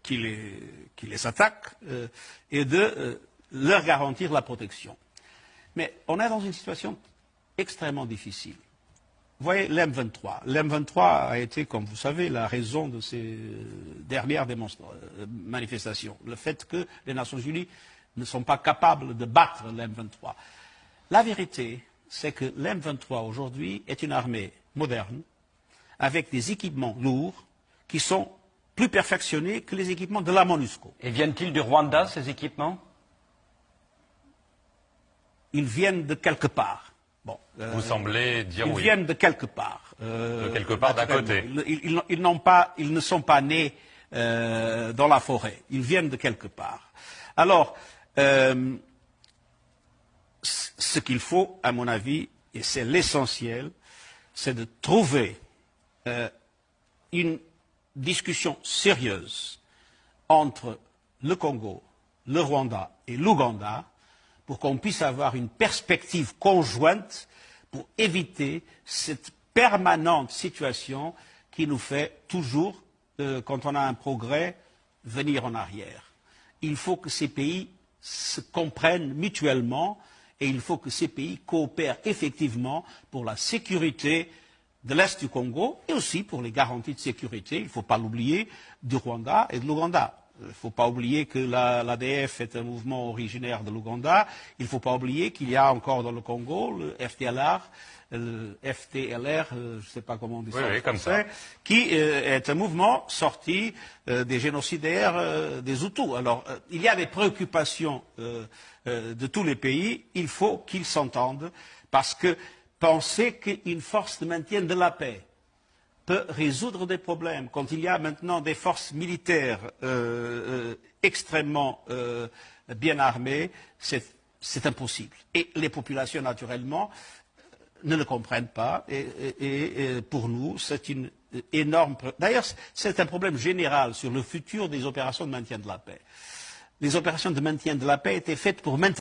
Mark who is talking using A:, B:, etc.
A: qui les attaquent et de leur garantir la protection. Mais on est dans une situation extrêmement difficile. Vous voyez, l'M23. L'M23 a été, comme vous savez, la raison de ces dernières manifestations. Le fait que les Nations Unies ne sont pas capables de battre l'M23. La vérité, c'est que l'M23 aujourd'hui est une armée moderne, avec des équipements lourds, qui sont plus perfectionnés que les équipements de la MONUSCO.
B: Et viennent-ils du Rwanda, ces équipements?
A: Ils viennent de quelque part. Bon,
C: vous semblez dire oui.
A: Ils viennent de quelque part.
C: De quelque part d'à côté.
A: Ils ne sont pas nés dans la forêt. Ils viennent de quelque part. Alors, ce qu'il faut, à mon avis, et c'est l'essentiel, c'est de trouver une discussion sérieuse entre le Congo, le Rwanda et l'Ouganda pour qu'on puisse avoir une perspective conjointe pour éviter cette permanente situation qui nous fait toujours, quand on a un progrès, venir en arrière. Il faut que ces pays se comprennent mutuellement et il faut que ces pays coopèrent effectivement pour la sécurité de l'Est du Congo et aussi pour les garanties de sécurité, il ne faut pas l'oublier, du Rwanda et de l'Ouganda. Il ne faut pas oublier que l'ADF est un mouvement originaire de l'Ouganda. Il ne faut pas oublier qu'il y a encore dans le Congo le FDLR, je ne sais pas comment on dit ça en français, qui est un mouvement sorti des génocidaires des Hutus. Alors, il y a des préoccupations de tous les pays. Il faut qu'ils s'entendent parce que penser qu'une force de maintien de la paix peut résoudre des problèmes. Quand il y a maintenant des forces militaires extrêmement bien armées, c'est impossible. Et les populations, naturellement, ne le comprennent pas. Et pour nous, c'est une énorme... D'ailleurs, c'est un problème général sur le futur des opérations de maintien de la paix. Les opérations de maintien de la paix étaient faites pour maintenir